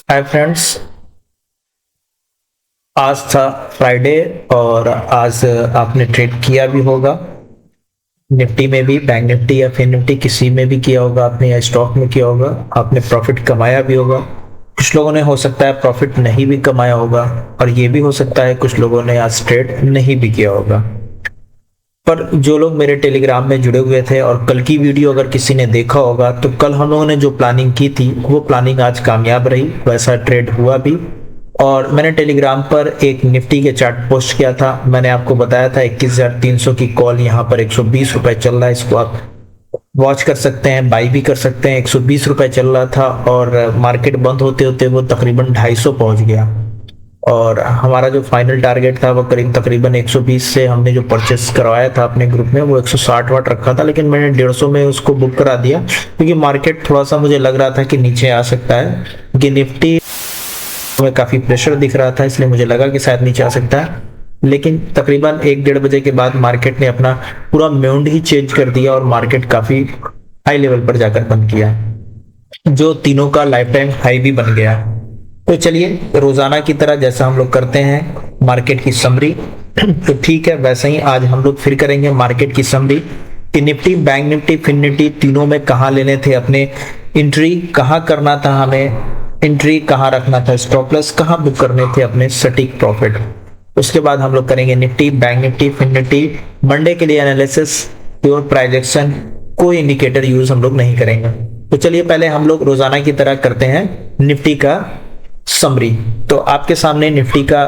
Hi friends. आज था Friday और आज आपने ट्रेड किया भी होगा। निफ्टी में भी, बैंक निफ्टी या फिन निफ्टी किसी में भी किया होगा आपने, या स्टॉक में किया होगा। आपने प्रॉफिट कमाया भी होगा। कुछ लोगों ने हो सकता है प्रॉफिट नहीं भी कमाया होगा, और ये भी हो सकता है कुछ लोगों ने आज ट्रेड नहीं भी किया होगा। पर जो लोग मेरे टेलीग्राम में जुड़े हुए थे और कल की वीडियो अगर किसी ने देखा होगा, तो कल हम लोगों ने जो प्लानिंग की थी वो प्लानिंग आज कामयाब रही, वैसा ट्रेड हुआ भी। और मैंने टेलीग्राम पर एक निफ्टी के चार्ट पोस्ट किया था। मैंने आपको बताया था 21,300 की कॉल यहाँ पर 120 रुपए चल रहा है, इसको आप वॉच कर सकते हैं, बाई भी कर सकते हैं। 120 रुपए चल रहा था और मार्केट बंद होते होते वो तकरीबन 250 पहुंच गया। और हमारा जो फाइनल टारगेट था वो करीब तकरीबन 120 से हमने जो परचेस करवाया था अपने ग्रुप में वो 160 वाट रखा था, लेकिन मैंने 150 में उसको बुक करा दिया क्योंकि मार्केट थोड़ा सा मुझे लग रहा था कि नीचे आ सकता है, कि निफ्टी में काफी प्रेशर दिख रहा था, इसलिए मुझे लगा कि शायद नीचे आ सकता है। लेकिन तकरीबन 1-1:30 बजे के बाद मार्केट ने अपना पूरा म्यूंड ही चेंज कर दिया और मार्केट काफी हाई लेवल पर जाकर बंद किया, जो तीनों का लाइफ टाइम हाई भी बन गया। तो चलिए रोजाना की तरह जैसा हम लोग करते हैं मार्केट की समरी, तो ठीक है वैसे ही आज हम लोग फिर करेंगे मार्केट की समरी कि Nifty, Bank Nifty, Fin Nifty तीनों में कहाँ लेने थे अपने एंट्री, कहाँ करना था हमें एंट्री, कहाँ रखना था स्टॉप लॉस, कहाँ बुक करने थे अपने सटीक प्रॉफिट। उसके बाद हम लोग करेंगे Nifty, Bank Nifty, Fin Nifty. Monday के लिए एनालिसिस, प्योर प्राइजेक्शन, कोई इंडिकेटर यूज हम लोग नहीं करेंगे। तो चलिए पहले हम लोग रोजाना की तरह करते हैं निफ्टी का समरी। तो आपके सामने निफ्टी का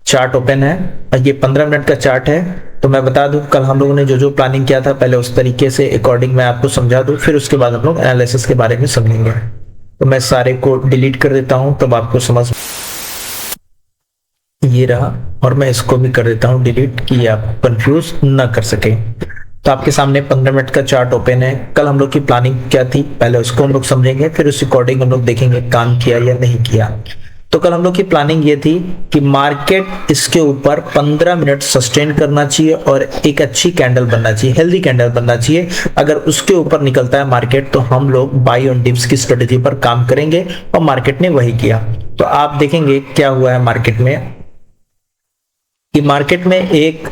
चार्ट ओपन है और ये 15 मिनट का चार्ट है। तो मैं बता दूं कल हम लोगों ने जो जो प्लानिंग किया था पहले उस तरीके से अकॉर्डिंग मैं आपको समझा दूं, फिर उसके बाद हम लोग एनालिसिस के बारे में समझेंगे। तो मैं सारे को डिलीट कर देता हूं तब आपको समझ, ये रहा, और मैं इसको भी कर देता हूं डिलीट कि आप कंफ्यूज ना कर सके। तो आपके सामने 15 मिनट का चार्ट ओपन है। कल हम लोग की प्लानिंग क्या थी पहले उसको हम लोग समझेंगे, फिर उस अकॉर्डिंग हम लोग देखेंगे काम किया या नहीं किया। तो कल हम लोग की प्लानिंग ये थी कि मार्केट इसके ऊपर 15 मिनट सस्टेन करना चाहिए और एक अच्छी कैंडल बनना चाहिए, हेल्दी कैंडल बनना चाहिए। अगर उसके ऊपर निकलता है मार्केट तो हम लोग बाई ऑन डिप्स की स्ट्रेटेजी पर काम करेंगे, और मार्केट ने वही किया। तो आप देखेंगे क्या हुआ है मार्केट में, कि मार्केट में एक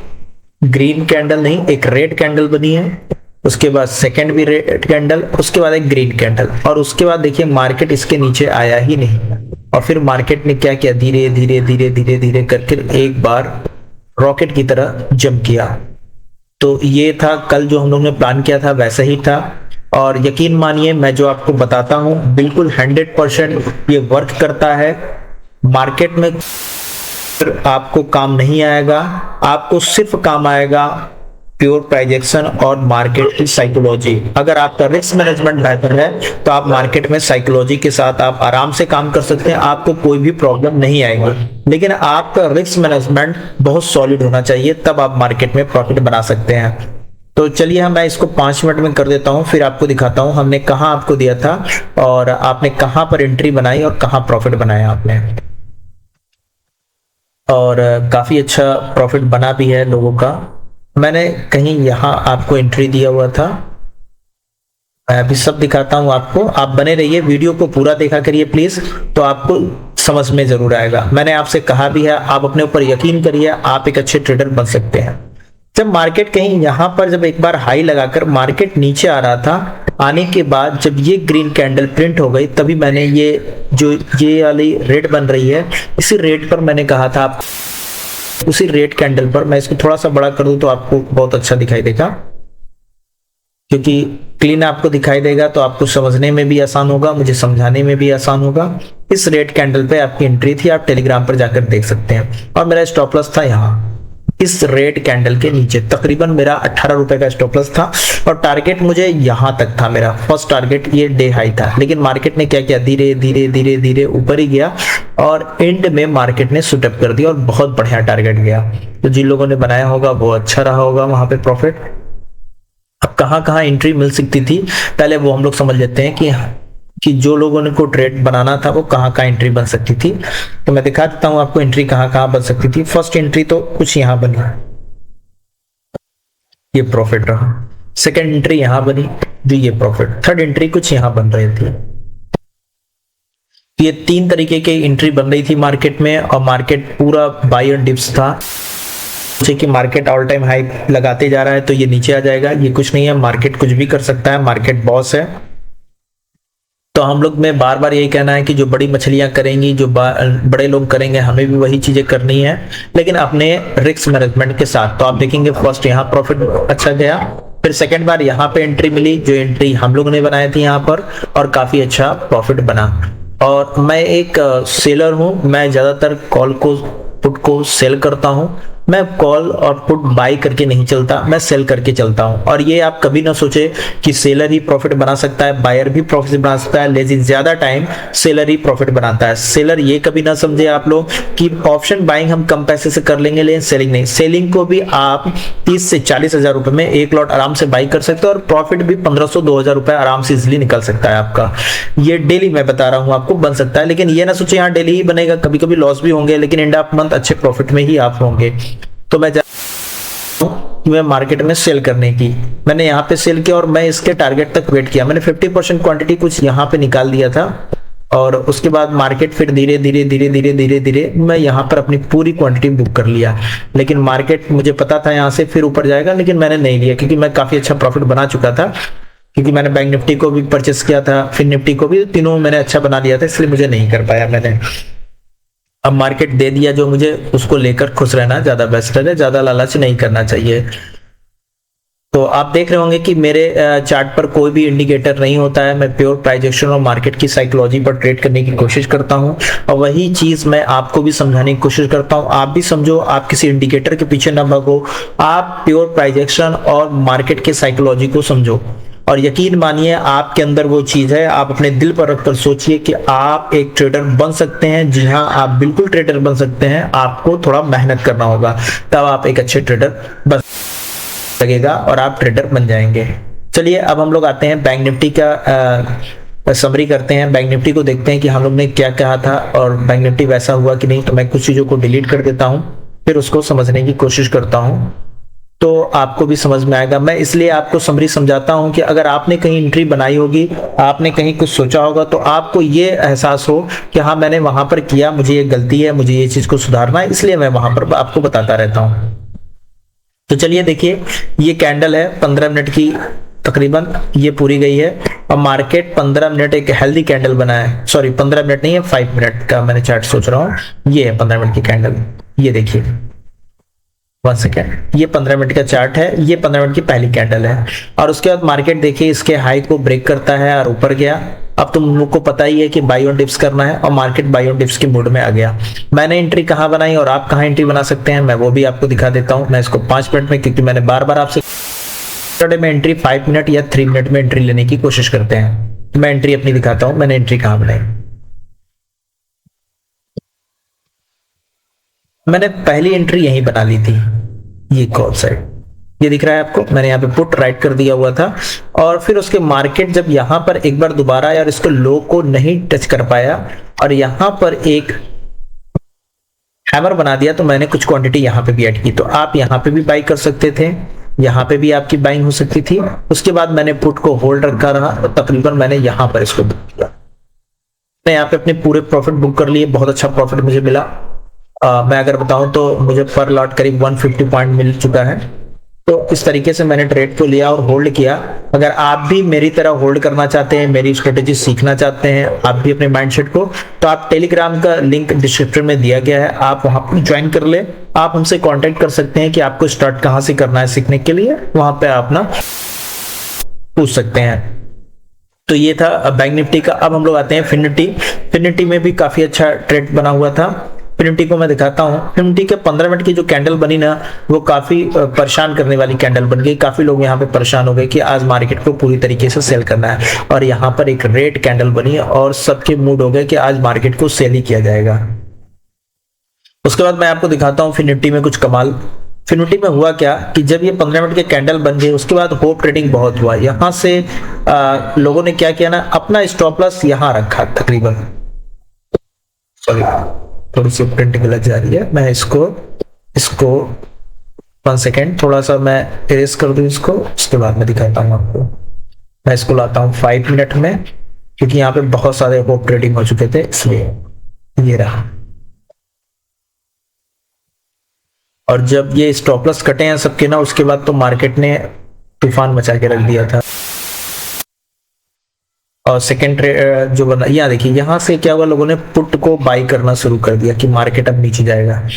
ग्रीन कैंडल नहीं, एक रेड कैंडल बनी है, उसके बाद सेकंड भी रेड कैंडल, उसके बाद एक ग्रीन कैंडल, और उसके बाद देखिए मार्केट इसके नीचे आया ही नहीं। और फिर मार्केट ने क्या किया, धीरे धीरे धीरे धीरे धीरे करके एक बार रॉकेट की तरह जंप किया। तो ये था कल जो हम लोग ने प्लान किया था वैसा ही था, और यकीन मानिए मैं जो आपको बताता हूं बिल्कुल 100% ये वर्क करता है। मार्केट में आपको काम नहीं आएगा, आपको सिर्फ काम आएगा प्योर प्राइजेक्शन और मार्केट की साइकोलॉजी। अगर आपका रिस्क मैनेजमेंट बेहतर है तो आप मार्केट में साइकोलॉजी के साथ आप आराम से काम कर सकते हैं, आपको कोई भी प्रॉब्लम नहीं आएगी। लेकिन आपका रिस्क मैनेजमेंट बहुत सॉलिड होना चाहिए, तब आप मार्केट में प्रॉफिट बना सकते हैं। तो चलिए मैं इसको 5 मिनट में कर देता हूं, फिर आपको दिखाता हूं हमने कहां आपको दिया था और आपने कहां पर एंट्री बनाई और कहां प्रॉफिट बनाया आपने। और काफी अच्छा प्रॉफिट बना भी है लोगों का। मैंने कहीं यहाँ आपको एंट्री दिया हुआ था, मैं अभी सब दिखाता हूँ आपको। आप बने रहिए, वीडियो को पूरा देखा करिए प्लीज, तो आपको समझ में जरूर आएगा। मैंने आपसे कहा भी है, आप अपने ऊपर यकीन करिए, आप एक अच्छे ट्रेडर बन सकते हैं। जब मार्केट कहीं यहाँ पर जब एक बार हाई लगाकर मार्केट नीचे आ रहा था, आने के बाद जब ये ग्रीन कैंडल प्रिंट हो गई, तभी मैंने ये वाली रेड बन रही है, इसी रेड पर मैंने कहा था आप, उसी रेड कैंडल पर। मैं इसको थोड़ा सा बड़ा कर दूं तो आपको बहुत अच्छा दिखाई देगा, क्योंकि क्लीन आपको दिखाई देगा तो आपको समझने में भी आसान होगा, मुझे समझाने में भी आसान होगा। इस रेड कैंडल पे आपकी एंट्री थी, आप टेलीग्राम पर जाकर देख सकते हैं, और मेरा स्टॉप लॉस था यहाँ इस रेड कैंडल के नीचे। तकरीबन मेरा 18 रुपए का स्टॉप लॉस था और टारगेट मुझे यहां तक था, मेरा फर्स्ट टारगेट ये डे हाई था। लेकिन मार्केट ने क्या किया, धीरे धीरे धीरे धीरे ऊपर ही गया और एंड में मार्केट ने शूट अप कर दिया और बहुत बढ़िया टारगेट गया। तो जिन लोगों ने बनाया होगा वो अच्छा रहा होगा वहां पे प्रॉफिट। अब कहां कहां एंट्री मिल सकती थी पहले वो हम लोग समझ लेते हैं कि जो लोगों ने को ट्रेड बनाना था वो कहां कहां एंट्री बन सकती थी। तो मैं दिखा देता हूं आपको एंट्री कहां कहां बन सकती थी। फर्स्ट एंट्री तो कुछ यहां बनी, ये प्रॉफिट रहा। सेकंड एंट्री यहां बनी, जो ये प्रॉफिट। थर्ड एंट्री कुछ यहां बन रही थी। तो ये 3 तरीके की एंट्री बन रही थी मार्केट में, और मार्केट पूरा बाय ऑन डिप्स था। जैसे कि मार्केट ऑल टाइम हाई लगाते जा रहा है तो ये नीचे आ जाएगा, ये कुछ नहीं है, मार्केट कुछ भी कर सकता है, मार्केट बॉस है। तो हम लोग में बार बार यही कहना है कि जो बड़ी मछलियां करेंगी, जो बड़े लोग करेंगे, हमें भी वही चीजें करनी है, लेकिन अपने रिस्क मैनेजमेंट के साथ। तो आप देखेंगे फर्स्ट यहाँ प्रॉफिट अच्छा गया, फिर सेकंड बार यहाँ पे एंट्री मिली, जो एंट्री हम लोग ने बनाई थी यहाँ पर, और काफी अच्छा प्रॉफिट बना। और मैं एक सेलर हूँ, मैं ज्यादातर कॉल को पुट को सेल करता हूँ। मैं कॉल और पुट बाई करके नहीं चलता, मैं सेल करके चलता हूं। और ये आप कभी ना सोचे कि सेलर ही प्रॉफिट बना सकता है, बायर भी प्रॉफिट बना सकता है, लेकिन ज्यादा टाइम सेलर ही प्रॉफिट बनाता है। सेलर ये कभी ना समझे आप लोग कि ऑप्शन बाइंग हम कम पैसे से कर लेंगे, लेकिन सेलिंग नहीं। सेलिंग को भी आप 30 से 40 हजार रुपए में एक लॉट आराम से बाई कर सकते हो, और प्रॉफिट भी 1500-2000 रुपए आराम से इजिली निकल सकता है आपका। ये डेली मैं बता रहा हूं आपको, बन सकता है, लेकिन ये ना सोचे यहाँ डेली ही बनेगा, कभी कभी लॉस भी होंगे, लेकिन एंड ऑफ मंथ अच्छे प्रॉफिट में ही आप होंगे। तो मैं मार्केट में सेल करने की, मैंने यहाँ पे सेल किया और मैं इसके टारगेट तक वेट किया। मैंने 50% क्वांटिटी कुछ यहाँ पे निकाल दिया था, और उसके बाद मार्केट फिर धीरे धीरे धीरे धीरे धीरे धीरे मैं यहाँ पर अपनी पूरी क्वांटिटी बुक कर लिया। लेकिन मार्केट मुझे पता था यहाँ से फिर ऊपर जाएगा, लेकिन मैंने नहीं लिया, क्योंकि मैं काफी अच्छा प्रॉफिट बना चुका था, क्योंकि मैंने बैंक निफ्टी को भी परचेस किया था, फिर निफ्टी को भी, तीनों मैंने अच्छा बना लिया था, इसलिए मुझे नहीं कर पाया मैंने। अब मार्केट दे दिया जो मुझे, उसको लेकर खुश रहना ज्यादा बेस्ट है, ज्यादा लालच नहीं करना चाहिए। तो आप देख रहे होंगे कि मेरे चार्ट पर कोई भी इंडिकेटर नहीं होता है, मैं प्योर प्राइस एक्शन और मार्केट की साइकोलॉजी पर ट्रेड करने की कोशिश करता हूं, और वही चीज मैं आपको भी समझाने की कोशिश करता हूं। आप भी समझो, आप किसी इंडिकेटर के पीछे ना भागो, आप प्योर प्राइस एक्शन और मार्केट के साइकोलॉजी को समझो, और यकीन मानिए आपके अंदर वो चीज है। आप अपने दिल पर रखकर सोचिए कि आप एक ट्रेडर बन सकते हैं। जी हाँ, आप बिल्कुल ट्रेडर बन सकते हैं, आपको थोड़ा मेहनत करना होगा, तब आप एक अच्छे ट्रेडर बन लगेगा और आप ट्रेडर बन जाएंगे। चलिए अब हम लोग आते हैं बैंक निफ्टी का समरी करते हैं। बैंक निफ्टी को देखते हैं कि हम लोग ने क्या कहा था और बैंक निफ्टी वैसा हुआ कि नहीं। तो मैं कुछ चीजों को डिलीट कर देता हूं, फिर उसको समझने की कोशिश करता हूं, तो आपको भी समझ में आएगा। मैं इसलिए आपको समरी समझाता हूं कि अगर आपने कहीं एंट्री बनाई होगी, आपने कहीं कुछ सोचा होगा, तो आपको ये एहसास हो कि हाँ मैंने वहां पर किया, मुझे ये गलती है, मुझे ये चीज को सुधारना है, इसलिए मैं वहां पर आपको बताता रहता हूं। तो चलिए देखिए, ये कैंडल है 15 मिनट की तकरीबन, ये पूरी गई है, और मार्केट 15 मिनट एक हेल्दी कैंडल बना है। सॉरी 15 मिनट नहीं है, 5 मिनट का मैंने चार्ट सोच रहा हूँ। ये है 15 मिनट की कैंडल, ये देखिए 1 सेकेंड, ये 15 मिनट का चार्ट है, ये 15 मिनट की पहली कैंडल है। और उसके बाद मार्केट देखिए इसके हाई को ब्रेक करता है और ऊपर गया। अब तुम लोग को पता ही है कि बाय ऑन डिप्स करना है, और मार्केट बाय ऑन डिप्स के मूड में आ गया। मैंने एंट्री कहाँ बनाई और आप कहाँ एंट्री बना सकते हैं, मैं वो भी आपको दिखा देता हूँ। मैं इसको 5 मिनट में, क्योंकि मैंने बार बार आपसे में एंट्री 5 मिनट या 3 मिनट में एंट्री लेने की कोशिश करते हैं। तो मैं एंट्री अपनी दिखाता हूँ, मैंने एंट्री कहाँ बनाई। मैंने पहली एंट्री यहीं बना ली थी, ये कॉल साइड, ये दिख रहा है आपको, मैंने यहाँ पे पुट राइट कर दिया हुआ था। और फिर उसके मार्केट जब यहाँ पर एक बार दोबारा आया और इसको लो को नहीं टच कर पाया और यहाँ पर एक हैमर बना दिया, तो मैंने कुछ क्वांटिटी यहाँ पे भी ऐड की। तो आप यहाँ पे भी बाई कर सकते थे, यहाँ पे भी आपकी बाइंग हो सकती थी। उसके बाद मैंने पुट को होल्ड रखा रहा, तो तकरीबन मैंने यहाँ पर इसको बुक किया। मैं यहाँ पे अपने पूरे प्रॉफिट बुक कर लिए, बहुत अच्छा प्रॉफिट मुझे मिला। मैं अगर बताऊं तो मुझे पर लॉट करीब 150 पॉइंट मिल चुका है। तो इस तरीके से मैंने ट्रेड को लिया और होल्ड किया। अगर आप भी मेरी तरह होल्ड करना चाहते हैं, मेरी स्ट्रेटेजी सीखना चाहते हैं, आप भी अपने माइंडसेट को, तो आप टेलीग्राम का लिंक डिस्क्रिप्शन में दिया गया है, आप वहां पर ज्वाइन कर ले। आप हमसे कांटेक्ट कर सकते हैं कि आपको स्टार्ट कहां से करना है सीखने के लिए, वहां पे आप ना पूछ सकते हैं। तो ये था बैंक निफ्टी का। अब हम लोग आते हैं फिनिटी। फिनिटी में भी काफी अच्छा ट्रेड बना हुआ था। फिनिटी को मैं दिखाता हूँ। फिनिटी के 15 मिनट की जो कैंडल बनी ना, वो काफी परेशान करने वाली कैंडल बन गई। काफी लोग यहाँ पे परेशान हो गए कि आज मार्केट को पूरी तरीके से सेल करना है, और यहाँ पर एक रेड कैंडल बनी और सबके मूड हो गए कि आज मार्केट को सेल ही किया जाएगा। उसके बाद मैं आपको दिखाता हूँ फिनिटी में कुछ कमाल। फिनिटी में हुआ क्या कि जब ये 15 मिनट के कैंडल बन गए, उसके बाद होप ट्रेडिंग बहुत हुआ। यहाँ से लोगों ने क्या किया ना, अपना स्टॉप लॉस यहाँ रखा तकरीबन। सॉरी, थोड़ी सी प्रिंटिंग गलत जा रही है। मैं इसको 1 सेकेंड थोड़ा सा मैं इरेज कर दूं इसको, उसके बाद मैं दिखाता हूं आपको। मैं इसको लाता हूं 5 मिनट में, क्योंकि यहाँ पे बहुत सारे होप ट्रेडिंग हो चुके थे, इसलिए ये रहा। और जब ये स्टॉप लॉस कटे हैं सबके ना, उसके बाद तो मार्केट ने तूफान मचा के रख दिया था। और सेकेंड ट्रेड जो बना, यहाँ देखिए, यहाँ से क्या हुआ, लोगों ने पुट को बाई करना शुरू कर दिया कि मार्केट अब नीचे जाएगा।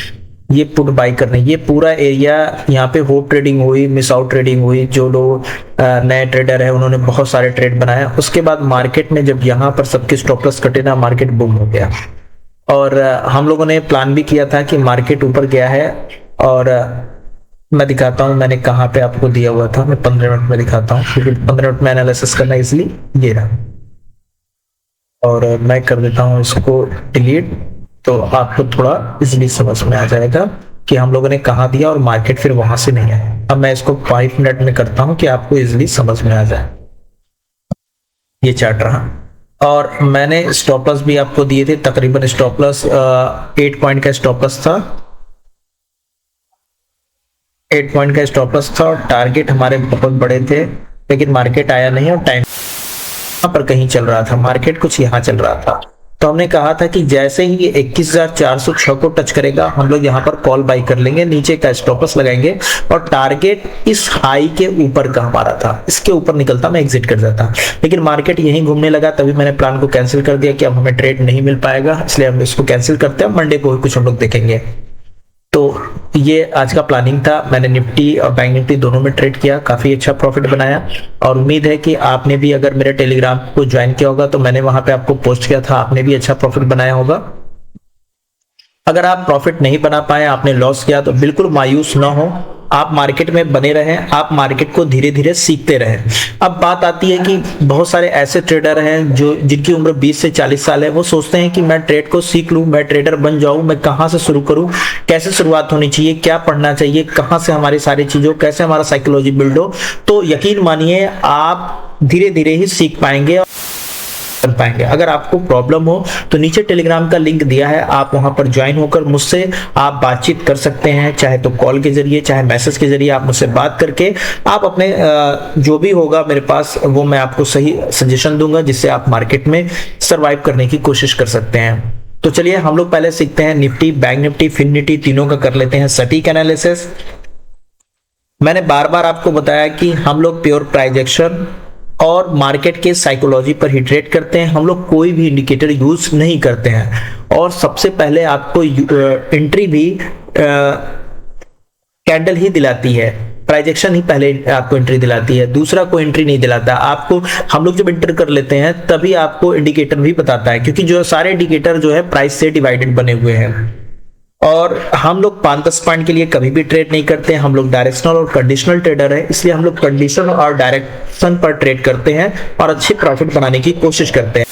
ये पुट बाई करने, ये पूरा एरिया यहाँ पे होप ट्रेडिंग हुई, मिस आउट ट्रेडिंग हुई। जो लोग नए ट्रेडर है उन्होंने बहुत सारे ट्रेड बनाया। उसके बाद मार्केट में जब यहाँ पर सबके स्टॉप लॉस कटे ना, मार्केट बूम हो गया। और हम लोगों ने प्लान भी किया था कि मार्केट ऊपर गया है। और मैं दिखाता हूँ मैंने कहाँ पे आपको दिया हुआ था, मैं 15 मिनट में दिखाता हूँ, क्योंकि 15 मिनट में एनालिसिस करना इसलिए ये रहा। और मैं कर देता हूँ इसको डिलीट, तो आपको थोड़ा इजीली समझ में आ जाएगा कि हम लोगों ने कहाँ दिया और मार्केट फिर वहां से नहीं आया। अब मैं इसको 5 मिनट में करता हूँ कि आपको इजीली समझ में आ जाए। ये चार्ट रहा, और मैंने स्टॉप लॉस भी आपको दिए थे। तकरीबन स्टॉप लॉस 8 पॉइंट का स्टॉप लॉस था, 8 पॉइंट का स्टॉप लॉस था। और टारगेट हमारे बहुत बड़े थे, लेकिन मार्केट आया नहीं और टाइम पर कहीं चल रहा था, मार्केट कुछ यहाँ चल रहा था। तो हमने कहा था कि जैसे ही ये 21,406 को टच करेगा, हम लोग यहाँ पर कॉल बाई कर लेंगे, नीचे का स्टॉप लॉस लगाएंगे। और टारगेट इस हाई के ऊपर का हमारा था, इसके ऊपर निकलता मैं एग्जिट कर जाता। लेकिन मार्केट यहीं घूमने लगा, तभी मैंने प्लान को कैंसिल कर दिया कि अब हमें ट्रेड नहीं मिल पाएगा, इसलिए हम इसको कैंसिल करते हैं। मंडे को कुछ हम लोग देखेंगे। तो ये आज का प्लानिंग था। मैंने निफ्टी और बैंक निफ्टी दोनों में ट्रेड किया, काफी अच्छा प्रॉफिट बनाया। और उम्मीद है कि आपने भी अगर मेरे टेलीग्राम को ज्वाइन किया होगा, तो मैंने वहां पे आपको पोस्ट किया था, आपने भी अच्छा प्रॉफिट बनाया होगा। अगर आप प्रॉफिट नहीं बना पाए, आपने लॉस किया, तो बिल्कुल मायूस ना हो, आप मार्केट में बने रहें, आप मार्केट को धीरे धीरे सीखते रहें। अब बात आती है कि बहुत सारे ऐसे ट्रेडर हैं जो जिनकी उम्र 20 से 40 साल है, वो सोचते हैं कि मैं ट्रेड को सीख लूं, मैं ट्रेडर बन जाऊं, मैं कहां से शुरू करूं, कैसे शुरुआत होनी चाहिए, क्या पढ़ना चाहिए, कहां से हमारी सारी चीजों, कैसे हमारा साइकोलॉजी बिल्ड हो। तो यकीन मानिए आप धीरे धीरे ही सीख पाएंगे और कर पाएंगे। अगर आपको प्रॉब्लम हो तो नीचे टेलीग्राम का लिंक दिया है, आप वहां पर ज्वाइन होकर मुझसे आप बातचीत कर सकते हैं, चाहे तो कॉल के जरिए, चाहे मैसेज के जरिए। आप मुझसे बात करके आप अपने जो भी होगा मेरे पास, वो मैं आपको सही सजेशन दूंगा, जिससे आप मार्केट में सरवाइव करने की कोशिश कर सकते हैं। तो चलिए हम लोग पहले सीखते हैं Nifty, Bank Nifty, Fin Nifty, तीनों का कर लेते हैं सटीक एनालिसिस। मैंने बार बार आपको बताया कि हम लोग प्योर प्राइस एक्शन और मार्केट के साइकोलॉजी पर ही ट्रेड करते हैं, हम लोग कोई भी इंडिकेटर यूज नहीं करते हैं। और सबसे पहले आपको एंट्री भी कैंडल ही दिलाती है, प्राइस एक्शन ही पहले आपको एंट्री दिलाती है, दूसरा कोई एंट्री नहीं दिलाता आपको। हम लोग जब एंटर कर लेते हैं तभी आपको इंडिकेटर भी बताता है, क्योंकि जो सारे इंडिकेटर जो है प्राइस से डिवाइडेड बने हुए हैं। और हम लोग 5-10 पॉइंट के लिए कभी भी ट्रेड नहीं करते हैं, हम लोग डायरेक्शनल और कंडीशनल ट्रेडर है, इसलिए हम लोग कंडीशन और डायरेक्शन पर ट्रेड करते हैं और अच्छे प्रॉफिट बनाने की कोशिश करते हैं।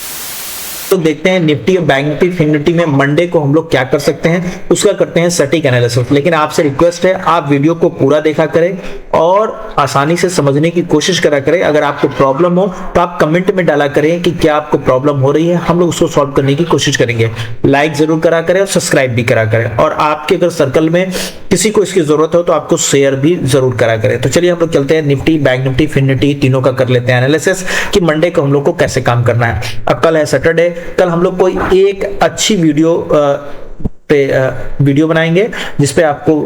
तो देखते हैं निफ्टी और बैंक निफ्टी, फिन निफ्टी में मंडे को हम लोग क्या कर सकते हैं, उसका करते हैं सटीक एनालिसिस। लेकिन आपसे रिक्वेस्ट है, आप वीडियो को पूरा देखा करें और आसानी से समझने की कोशिश करा करें। अगर आपको प्रॉब्लम हो तो आप कमेंट में डाला करें कि क्या आपको प्रॉब्लम हो रही है, हम लोग उसको सॉल्व करने की कोशिश करेंगे। लाइक जरूर करा करें और सब्सक्राइब भी करा करें, और आपके अगर सर्कल में किसी को इसकी जरूरत हो तो आपको शेयर भी जरूर करा करें। तो चलिए हम लोग चलते हैं Nifty, Bank Nifty, Fin Nifty, तीनों का कर लेते हैं एनालिसिस कि मंडे को हम लोग को कैसे काम करना है। अब कल है सैटरडे, कल हम लोग कोई एक अच्छी वीडियो बनाएंगे जिसपे आपको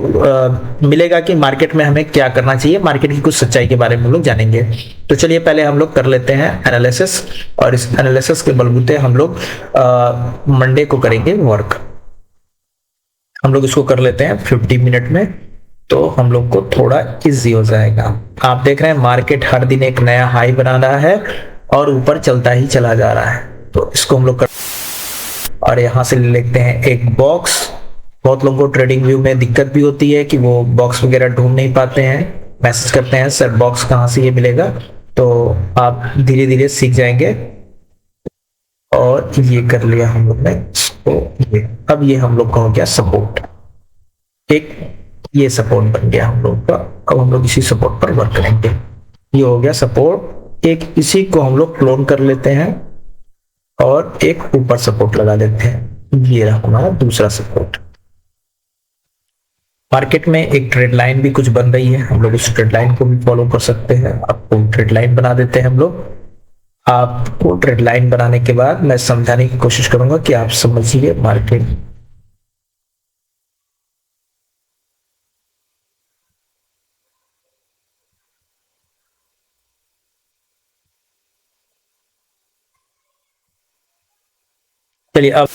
मिलेगा कि मार्केट में हमें क्या करना चाहिए, मार्केट की कुछ सच्चाई के बारे में हम लोग जानेंगे। तो चलिए पहले हम लोग कर लेते हैं एनालिसिस, और इस एनालिसिस के बलबूते हम लोग मंडे को करेंगे वर्क। हम लोग इसको कर लेते हैं 50 मिनट में, तो हम लोग को थोड़ा इजी हो जाएगा। आप देख रहे हैं मार्केट हर दिन एक नया हाई बना रहा है और ऊपर चलता ही चला जा रहा है। तो इसको हम लोग कर, और यहां से ले लेते हैं एक बॉक्स। बहुत लोगों को ट्रेडिंग व्यू में दिक्कत भी होती है कि वो बॉक्स वगैरह ढूंढ नहीं पाते हैं, मैसेज करते हैं सर बॉक्स कहां से ये मिलेगा। तो आप धीरे धीरे सीख जाएंगे। और ये कर लिया हम लोग ने इसको, ये अब ये हम लोग का हो गया सपोर्ट, एक ये सपोर्ट बन गया हम लोग का। अब हम लोग इसी सपोर्ट पर वर्क करेंगे। ये हो गया सपोर्ट, एक इसी को हम लोग क्लोन कर लेते हैं और एक ऊपर सपोर्ट लगा देते हैं। ये रहा हमारा दूसरा सपोर्ट। मार्केट में एक ट्रेड लाइन भी कुछ बन रही है, हम लोग उस ट्रेड लाइन को भी फॉलो कर सकते हैं। आपको ट्रेड लाइन बना देते हैं हम लोग, आपको ट्रेड लाइन बनाने के बाद मैं समझाने की कोशिश करूंगा कि आप समझिए मार्केट। चलिए अब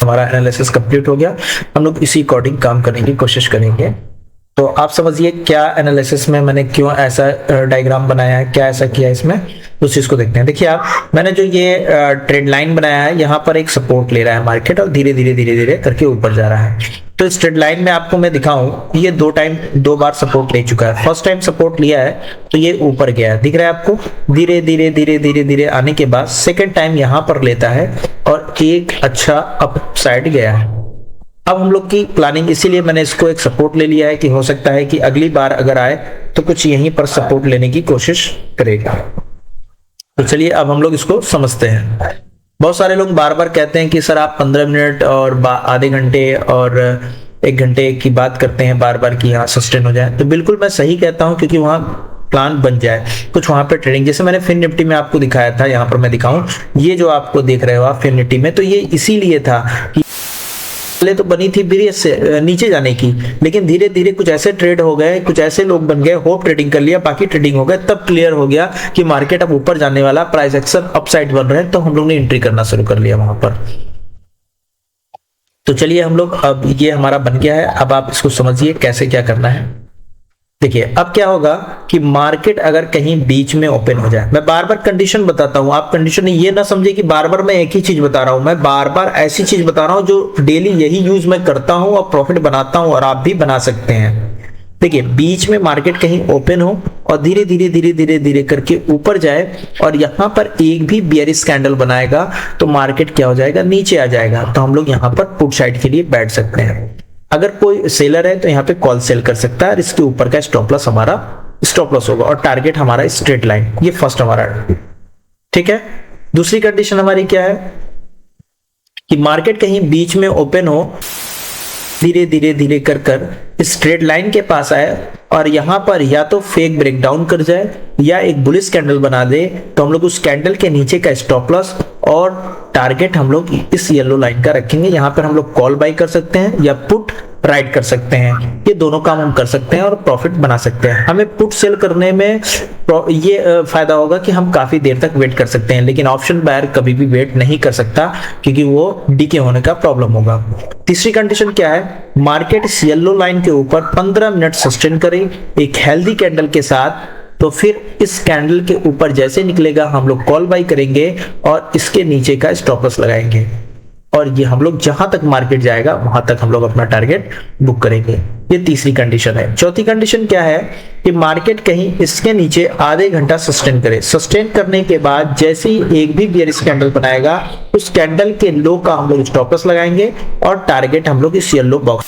हमारा एनालिसिस कंप्लीट हो गया, हम लोग इसी अकॉर्डिंग काम करने की कोशिश करेंगे। तो आप समझिए क्या एनालिसिस में मैंने क्यों ऐसा डायग्राम बनाया है, क्या ऐसा किया है इसमें, उस चीज को देखते हैं। देखिए आप, मैंने जो ये ट्रेड लाइन बनाया है, यहाँ पर एक सपोर्ट ले रहा है मार्केट और धीरे धीरे धीरे धीरे करके ऊपर जा रहा है। तो इस ट्रेड लाइन में आपको मैं दिखाऊं, ये दो बार सपोर्ट ले चुका है। फर्स्ट टाइम सपोर्ट लिया है तो ये ऊपर गया है, दिख रहा है आपको, धीरे धीरे धीरे धीरे धीरे आने के बाद सेकेंड टाइम यहाँ पर लेता है और एक अच्छा अप साइड गया है। अब हम लोग की प्लानिंग, इसीलिए मैंने इसको एक सपोर्ट ले लिया है कि हो सकता है कि अगली बार अगर आए तो कुछ यहीं पर सपोर्ट लेने की कोशिश करेगा। तो चलिए अब हम लोग इसको समझते हैं। बहुत सारे लोग बार बार कहते हैं कि सर आप 15 मिनट और आधे घंटे और 1 घंटे की बात करते हैं बार बार कि यहाँ सस्टेन हो जाए। तो बिल्कुल मैं सही कहता हूँ, क्योंकि वहां प्लान बन जाए कुछ वहां पे ट्रेडिंग, जैसे मैंने फिन निफ्टी में आपको दिखाया था, यहाँ पर मैं दिखाऊं, ये जो आपको देख रहे हो आप फिन निफ्टी में, तो ये इसीलिए था कि पहले तो बनी थी ब्रीज से नीचे जाने की, लेकिन धीरे धीरे कुछ ऐसे ट्रेड हो गए, कुछ ऐसे लोग बन गए, होप ट्रेडिंग कर लिया, बाकी ट्रेडिंग हो गए, तब क्लियर हो गया कि मार्केट अब ऊपर जाने वाला, प्राइस एक्शन अपसाइड बन रहे हैं, तो हम लोग ने एंट्री करना शुरू कर लिया वहां पर। तो चलिए हम लोग, अब ये हमारा बन गया है, अब आप इसको समझिए कैसे क्या करना है। देखिए अब क्या होगा कि मार्केट अगर कहीं बीच में ओपन हो जाए, मैं बार बार कंडीशन बताता हूं, आप कंडीशन ये ना समझे कि बार बार मैं एक ही चीज बता रहा हूं, मैं बार बार ऐसी चीज बता रहा हूं जो डेली यही यूज मैं करता हूं और प्रॉफिट बनाता हूं, और आप भी बना सकते हैं। देखिए बीच में मार्केट कहीं ओपन हो और धीरे धीरे धीरे धीरे धीरे करके ऊपर जाए और यहां पर एक भी बियरिश कैंडल बनाएगा तो मार्केट क्या हो जाएगा, नीचे आ जाएगा। तो हम लोग यहां पर पुट साइड के लिए बैठ सकते हैं। अगर कोई सेलर है तो यहाँ पे कॉल सेल कर सकता है, और इसके ऊपर का स्टॉप लॉस हमारा स्टॉप लॉस होगा, और टारगेट हमारा स्ट्रेट लाइन, ये फर्स्ट हमारा, ठीक है। दूसरी कंडीशन हमारी क्या है कि मार्केट कहीं बीच में ओपन हो, धीरे धीरे धीरे कर कर स्ट्रेट लाइन के पास आए और यहां पर या तो फेक ब्रेकडाउन कर जाए या एक बुलिश कैंडल बना दे, तो हम लोग उस कैंडल के नीचे का स्टॉप लॉस और टारगेट हम लोग इस येलो लाइन का रखेंगे। यहां पर हम लोग कॉल बाई कर सकते हैं या पुट राइट कर सकते हैं, ये दोनों काम हम कर सकते हैं और प्रॉफिट बना सकते हैं। हमें पुट सेल करने में ये फायदा होगा कि हम काफी देर तक वेट कर सकते हैं, लेकिन ऑप्शन बायर कभी भी वेट नहीं कर सकता क्योंकि वो डीके होने का प्रॉब्लम होगा। तीसरी कंडीशन क्या है, मार्केट इस येलो लाइन के ऊपर 15 मिनट सस्टेन करे एक हेल्दी कैंडल के साथ, तो फिर इस कैंडल के ऊपर जैसे निकलेगा हम लोग कॉल बाई करेंगे और इसके नीचे का स्टॉप लॉस लगाएंगे, और ये हम लोग जहां तक मार्केट जाएगा वहां तक हम लोग अपना टारगेट बुक करेंगे। ये तीसरी कंडीशन है। चौथी कंडीशन क्या है कि मार्केट कहीं इसके नीचे आधे घंटा सस्टेन करे, सस्टेन करने के बाद जैसे ही एक भी बियरिश कैंडल बनाएगा उस कैंडल के लो का हम लोग स्टॉप लॉस लगाएंगे और टारगेट हम लोग इस येलो बॉक्स,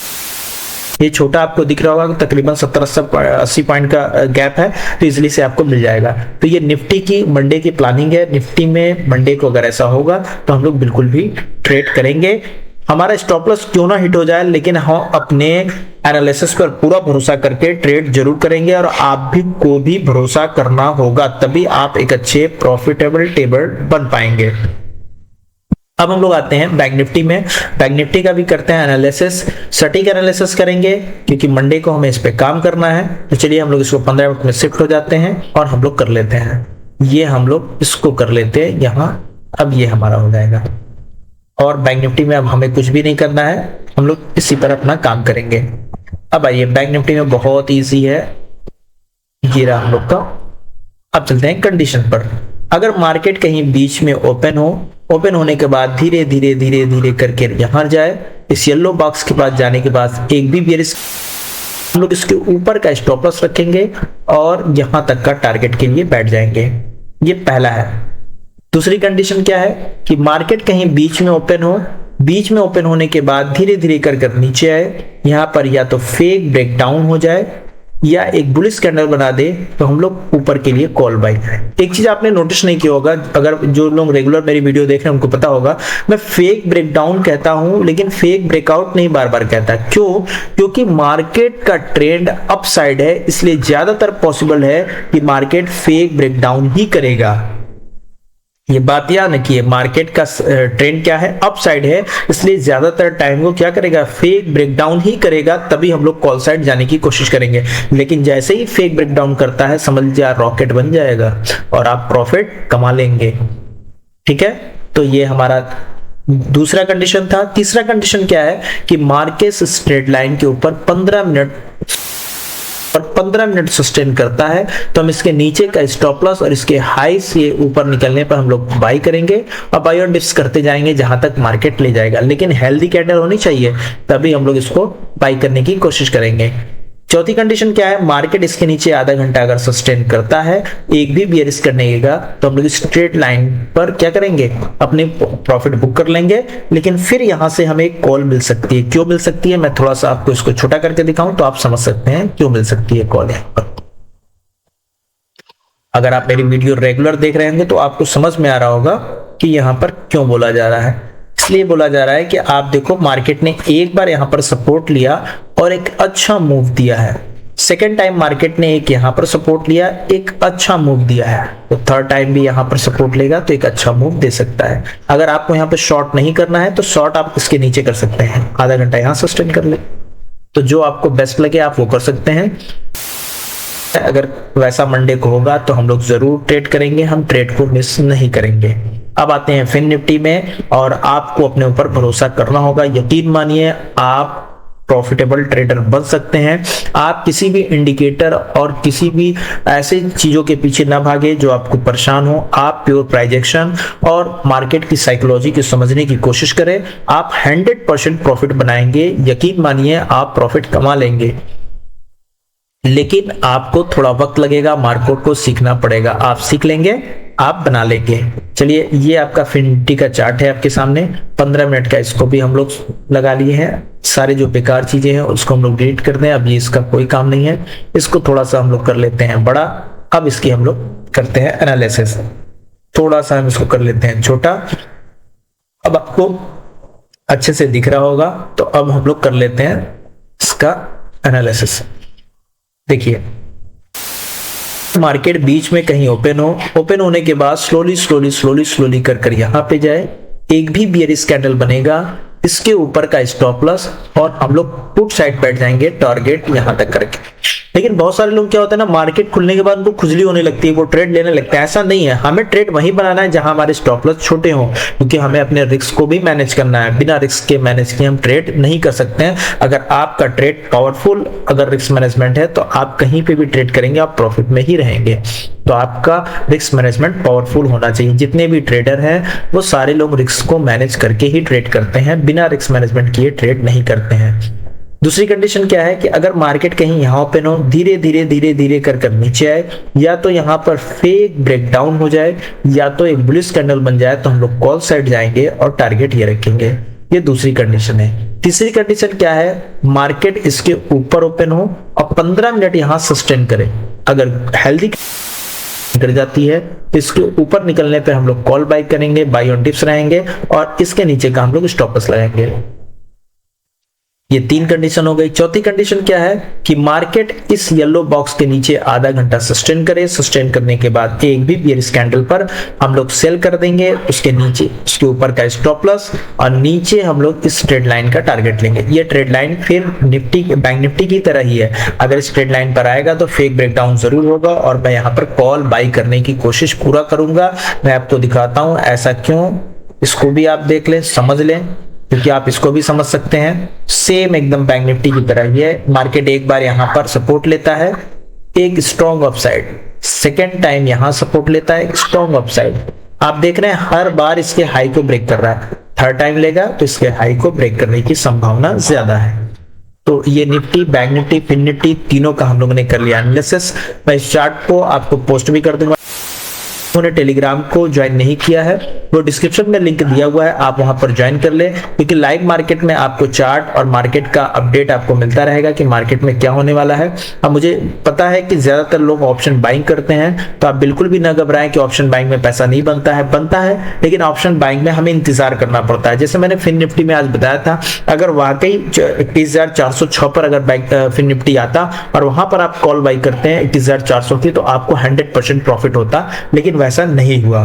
ये छोटा आपको दिख रहा होगा, तकरीबन 70-80 पॉइंट का गैप है, तो इजिली से आपको मिल जाएगा। तो ये निफ्टी की मंडे की प्लानिंग है। निफ्टी में मंडे को अगर ऐसा होगा तो हम लोग बिल्कुल भी ट्रेड करेंगे, हमारा स्टॉप लॉस क्यों ना हिट हो जाए, लेकिन हम अपने एनालिसिस पर पूरा भरोसा करके ट्रेड जरूर करेंगे, और आप भी को भी भरोसा करना होगा, तभी आप एक अच्छे प्रॉफिटेबल टेबल बन पाएंगे। अब हम लोग आते हैं बैंक निफ्टी में। बैंक निफ्टी का भी करते हैं एनालिसिस, सटीक एनालिसिस करेंगे क्योंकि मंडे को हमें इस पे काम करना है। तो चलिए हम लोग इसको 15 मिनट में शिफ्ट हो जाते हैं और हम लोग कर लेते हैं, ये हम लोग इसको कर लेते हैं यहाँ। अब ये हमारा हो जाएगा, और बैंक निफ्टी में अब हमें कुछ भी नहीं करना है, हम लोग इसी पर अपना काम करेंगे। अब आइए बैंक निफ्टी में बहुत ईजी है, ये रहा हम लोग का। अब चलते हैं कंडीशन पर। अगर मार्केट कहीं बीच में ओपन हो, ओपन होने के बाद धीरे धीरे धीरे धीरे करके यहां जाए, इस येलो बॉक्स के पास जाने के बाद एक भी बियरिश, हम लोग इसके ऊपर का स्टॉप लॉस रखेंगे और यहां तक का टारगेट के लिए बैठ जाएंगे। ये पहला है। दूसरी कंडीशन क्या है कि मार्केट कहीं बीच में ओपन हो, बीच में ओपन होने के बाद धीरे धीरे कर नीचे आए, यहां पर या तो फेक ब्रेकडाउन हो जाए या एक बुलिश कैंडल बना दे, तो हम लोग ऊपर के लिए कॉल बाई करें। एक चीज आपने नोटिस नहीं किया होगा, अगर जो लोग रेगुलर मेरी वीडियो देख रहे हैं उनको पता होगा, मैं फेक ब्रेकडाउन कहता हूं लेकिन फेक ब्रेकआउट नहीं बार बार कहता। क्यों? क्योंकि मार्केट का ट्रेंड अप साइड है, इसलिए ज्यादातर पॉसिबल है कि मार्केट फेक ब्रेकडाउन ही करेगा। ये बात याद रखिए, मार्केट का ट्रेंड क्या है, अप साइड है, इसलिए ज्यादातर टाइम वो क्या करेगा, फेक ब्रेकडाउन ही करेगा, तभी हम लोग कॉल साइड जाने की कोशिश करेंगे। लेकिन जैसे ही फेक ब्रेकडाउन करता है, समझ लीजिए रॉकेट बन जाएगा और आप प्रॉफिट कमा लेंगे। ठीक है, तो ये हमारा दूसरा कंडीशन था। तीसरा कंडीशन क्या है कि मार्केट स्ट्रेट लाइन के ऊपर 15 मिनट और 15 मिनट सस्टेन करता है, तो हम इसके नीचे का स्टॉप लॉस और इसके हाई से ऊपर निकलने पर हम लोग बाई करेंगे और बाई और डिप्स करते जाएंगे जहां तक मार्केट ले जाएगा। लेकिन हेल्दी कैंडल होनी चाहिए, तभी हम लोग इसको बाई करने की कोशिश करेंगे। चौथी कंडीशन क्या है, मार्केट इसके नीचे आधा घंटा अगर सस्टेन करता है, एक भी बियरिश करने का, तो हम लोग स्ट्रेट लाइन पर क्या करेंगे, अपने प्रॉफिट बुक कर लेंगे। लेकिन फिर यहां से हमें एक कॉल मिल सकती है। क्यों मिल सकती है, मैं थोड़ा सा आपको इसको छोटा करके दिखाऊं तो आप समझ सकते हैं क्यों मिल सकती है कॉल यहां पर। अगर आप मेरी वीडियो रेगुलर देख रहे होंगे तो आपको समझ में आ रहा होगा कि यहां पर क्यों बोला जा रहा है। इसलिए बोला जा रहा है कि आप देखो, मार्केट ने एक बार यहां पर सपोर्ट लिया और एक अच्छा मूव दिया है। सेकेंड टाइम मार्केट ने एक यहां पर सपोर्ट लिया, एक अच्छा मूव दिया है, तो थर्ड टाइम भी यहां पर सपोर्ट लेगा तो एक अच्छा मूव दे सकता है। अगर आपको यहां पर शॉर्ट नहीं करना है तो शॉर्ट आप इसके नीचे कर सकते हैं, आधा घंटा यहां सस्टेन कर ले, तो जो आपको बेस्ट लगे आप वो कर सकते हैं। अगर वैसा मंडे को होगा तो हम लोग जरूर ट्रेड करेंगे, हम ट्रेड को मिस नहीं करेंगे। अब आते हैं फिन निफ्टी में, और आपको अपने ऊपर भरोसा करना होगा। यकीन मानिए आप प्रॉफिटेबल ट्रेडर बन सकते हैं। आप किसी भी इंडिकेटर और किसी भी ऐसे चीजों के पीछे ना भागे जो आपको परेशान हो। आप प्योर प्राइजेक्शन और मार्केट की साइकोलॉजी को समझने की कोशिश करें। आप 100% प्रॉफिट बनाएंगे, यकीन मानिए आप प्रॉफिट कमा लेंगे। लेकिन आपको थोड़ा वक्त लगेगा, मार्केट को सीखना पड़ेगा। आप सीख लेंगे, आप बना लेंगे। चलिए, ये आपका फिन निफ्टी का चार्ट है आपके सामने, 15 मिनट का इसको भी हम लोग लगा लिए हैं। सारे जो बेकार चीजें हैं उसको हम लोग डिलीट कर दें, अब ये इसका कोई काम नहीं है। इसको थोड़ा सा हम लोग कर लेते हैं बड़ा, अब इसकी हम लोग करते हैं एनालिसिस। थोड़ा सा हम इसको कर लेते हैं छोटा, अब आपको अच्छे से दिख रहा होगा। तो अब हम लोग कर लेते हैं इसका एनालिसिस। देखिए, मार्केट बीच में कहीं ओपन हो, ओपन होने के बाद स्लोली कर यहां पे जाए, एक भी बियरिश कैंडल बनेगा, इसके ऊपर का स्टॉप लॉस और हम लोग पुट साइड बैठ जाएंगे टारगेट यहां तक करके। लेकिन बहुत सारे लोग क्या होता है ना, मार्केट खुलने के बाद उनको खुजली होने लगती है, वो ट्रेड लेने लगता है। ऐसा नहीं है, हमें ट्रेड वहीं बनाना है जहां हमारे स्टॉप लॉस छोटे हों, क्योंकि हमें अपने रिस्क को भी मैनेज करना है। बिना रिस्क के मैनेज किए हम ट्रेड नहीं कर सकते हैं। अगर आपका ट्रेड पावरफुल अगर रिस्क मैनेजमेंट है तो आप कहीं पे भी ट्रेड करेंगे आप प्रॉफिट में ही रहेंगे। तो आपका रिस्क मैनेजमेंट पावरफुल होना चाहिए। जितने भी ट्रेडर हैं वो सारे लोग रिस्क को मैनेज करके ही ट्रेड करते हैं, बिना रिस्क मैनेजमेंट किए ट्रेड नहीं करते हैं। दूसरी कंडीशन क्या है कि अगर मार्केट कहीं यहां ओपन हो, धीरे धीरे कर नीचे आए, या तो यहां पर फेक ब्रेकडाउन हो जाए या तो एक बुलिश कैंडल बन जाए, तो हम लोग कॉल साइड जाएंगे और टारगेट ये रखेंगे। ये दूसरी कंडीशन है। तीसरी कंडीशन क्या है, मार्केट इसके ऊपर ओपन हो और 15 मिनट यहां सस्टेन करे। अगर हेल्दी कर जाती है, इसके ऊपर निकलने पे हम लोग कॉल बाई करेंगे, बाई ऑन डिप्स रहेंगे और इसके नीचे का हम लोग स्टॉप लॉस लगाएंगे। ये 3 कंडीशन हो गई। चौथी कंडीशन क्या है कि मार्केट इस येलो बॉक्स के नीचे आधा घंटा सस्टेन करे। सस्टेन करने के बाद एक भी बियरिश कैंडल पर हम लोग सेल कर देंगे, उसके नीचे उसके ऊपर का स्टॉप लॉस और नीचे हम लोग इस ट्रेड लाइन का टारगेट लेंगे। ये ट्रेड लाइन फिर निफ्टी बैंक निफ्टी की तरह ही है, अगर इस ट्रेड लाइन पर आएगा तो फेक ब्रेकडाउन जरूर होगा और मैं यहाँ पर कॉल बाई करने की कोशिश पूरा करूंगा। मैं आपको दिखाता हूं ऐसा क्यों, इसको भी आप देख लें, समझ लें, क्योंकि आप इसको भी समझ सकते हैं। सेम एकदम बैंक निफ्टी की तरह ही है। मार्केट एक बार यहां पर सपोर्ट लेता है, एक स्ट्रॉन्ग अपसाइड, सेकेंड टाइम यहां सपोर्ट लेता है, एक स्ट्रॉन्ग अपसाइड। आप देख रहे हैं हर बार इसके हाई को ब्रेक कर रहा है, थर्ड टाइम लेगा तो इसके हाई को ब्रेक करने की संभावना ज्यादा है। तो ये Nifty, Bank Nifty, Fin Nifty तीनों का हम लोगों ने कर लिया एनालिसिस। मैं इस चार्ट को आपको पोस्ट भी कर दूंगा। उन्होंने टेलीग्राम को ज्वाइन नहीं किया है, वो डिस्क्रिप्शन में लिंक दिया हुआ है, आप वहां पर ज्वाइन कर ले, क्योंकि लाइव मार्केट में आपको चार्ट और मार्केट का अपडेट आपको मिलता रहेगा कि मार्केट में क्या होने वाला है। अब मुझे पता है कि ज्यादातर लोग ऑप्शन बाइंग करते हैं, तो आप बिल्कुल भी ना घबराएं कि ऑप्शन बाइंग में पैसा नहीं बनता है, बनता है, लेकिन ऑप्शन बाइंग में हमें इंतजार करना पड़ता है। जैसे मैंने फिन निफ्टी में आज बताया था, अगर वाकई 21,406 पर अगर फिन निफ्टी आता और वहां पर आप कॉल बाई करते हैं 21,400 की, तो आपको 100% प्रॉफिट होता, लेकिन वैसा नहीं हुआ।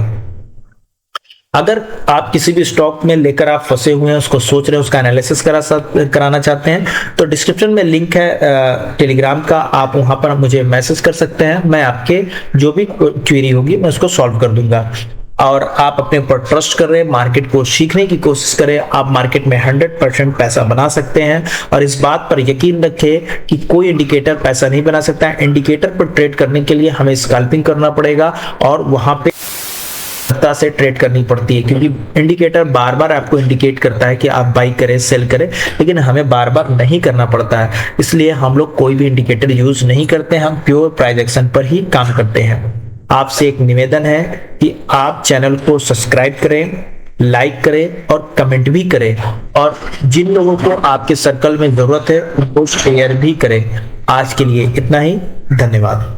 अगर आप किसी भी स्टॉक में लेकर आप फंसे हुए हैं, उसको सोच रहे हैं, उसका एनालिसिस कराना चाहते हैं, तो डिस्क्रिप्शन में लिंक है टेलीग्राम का, आप वहां पर मुझे मैसेज कर सकते हैं। मैं आपके जो भी क्वेरी होगी मैं उसको सॉल्व कर दूंगा। और आप अपने ऊपर ट्रस्ट कर रहे हैं, मार्केट को सीखने की कोशिश करें, आप मार्केट में 100% पैसा बना सकते हैं। और इस बात पर यकीन रखें कि कोई इंडिकेटर पैसा नहीं बना सकता है। इंडिकेटर पर ट्रेड करने के लिए हमें स्कैल्पिंग करना पड़ेगा और वहां पे से ट्रेड करनी पड़ती है, क्योंकि इंडिकेटर बार बार आपको इंडिकेट करता है कि आप बाई करें, सेल करें, लेकिन हमें बार बार नहीं करना पड़ता है। इसलिए हम लोग कोई भी इंडिकेटर यूज नहीं करते हैं, हम प्योर प्राइस एक्शन पर ही काम करते हैं। आपसे एक निवेदन है कि आप चैनल को सब्सक्राइब करें, लाइक करें और कमेंट भी करें, और जिन लोगों को आपके सर्कल में जरूरत है उनको शेयर भी करें। आज के लिए इतना ही, धन्यवाद।